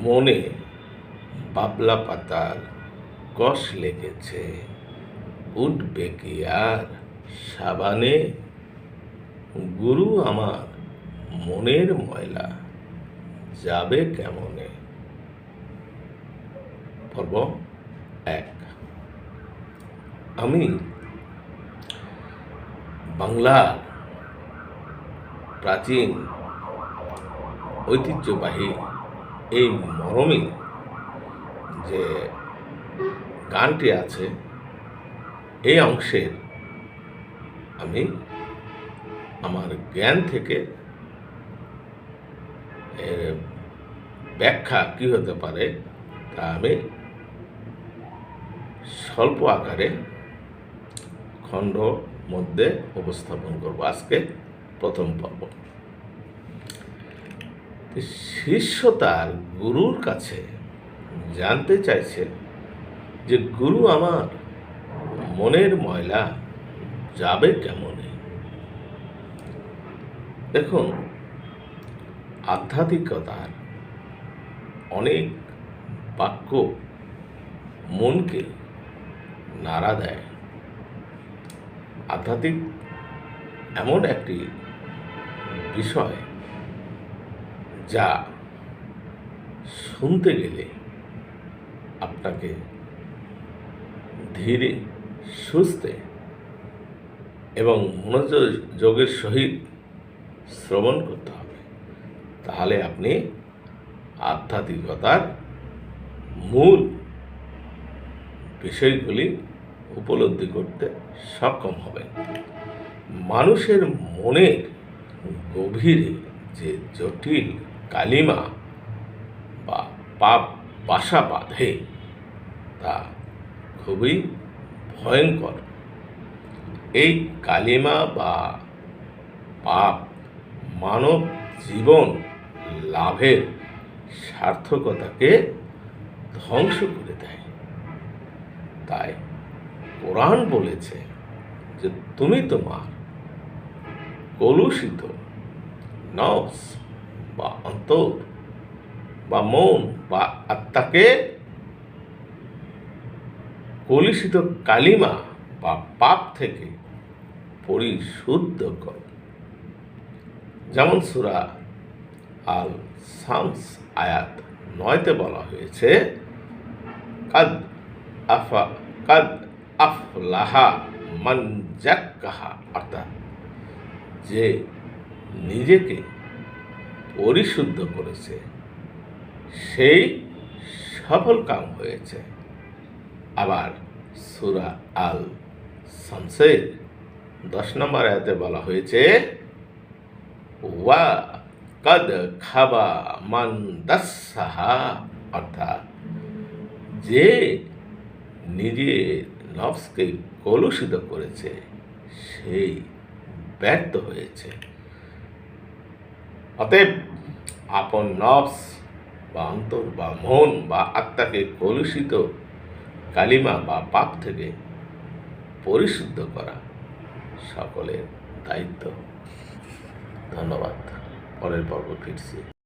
মনে বাবলা পাতার কষ লেগেছে, উঠবে কি আর সাবানে? গুরু আমার মনের ময়লা যাবে কেমনে? পর্ব 1। আমি বাংলার প্রাচীন ঐতিহ্যবাহী এই মরমী যে গানটি আছে, এই অংশের আমি আমার জ্ঞান থেকে এর ব্যাখ্যা কী হতে পারে তা আমি স্বল্প আকারে খণ্ড মধ্যে উপস্থাপন করব। আজকে প্রথম পর্ব। শিষ্য তার গুরুর কাছে জানতে চাইছে যে গুরু আমার মনের ময়লা যাবে কেমনে? দেখুন, আধ্যাত্মিকতার অনেক বাক্য মনকে নাড়া দেয়। আধ্যাত্মিক এমন একটি বিষয় যা শুনতে গেলে আপনাকে ধীরে সুস্থে এবং মনোযোগের সহিত শ্রবণ করতে হবে, তাহলে আপনি আধ্যাত্মিকতার মূল বিষয়গুলি উপলব্ধি করতে সক্ষম হবেন। মানুষের মনের গভীরে যে জটিল কালিমা বা পাপ বাসা বাঁধে তা খুবই ভয়ঙ্কর। এই কালিমা বা পাপ মানব জীবন লাভের সার্থকতাকে ধ্বংস করে দেয়। তাই কোরআন বলেছে যে তুমি তোমার কলুষিত নফস বা অন্তর বা মন বা আত্মাকে কলুষিত কালিমা বা পাপ থেকে পরিশুদ্ধ করো। যেমন সূরা আল শামস আয়াত 9-তে বলা হয়েছে, কাদ আফলাহা মান যাক্কাহা, অর্থাৎ যে নিজেকে পরিশুদ্ধ করেছে সেই সফল কাম হয়েছে। আবার সূরা আল শামসের 10 নম্বর আয়াতে বলা হয়েছে, ওয়া কাদ খাবা মান দাসসাহা, অর্থাৎ যে নিজে নফসকে কলুষিত করেছে সেই ব্যর্থ হয়েছে। অতএব আপন নফস বা অন্তর বা মন বা আত্মাকে কলুষিত কালিমা বা পাপ থেকে পরিশুদ্ধ করা সকলের দায়িত্ব। ধন্যবাদ। পরের পর্ব ফিরছি।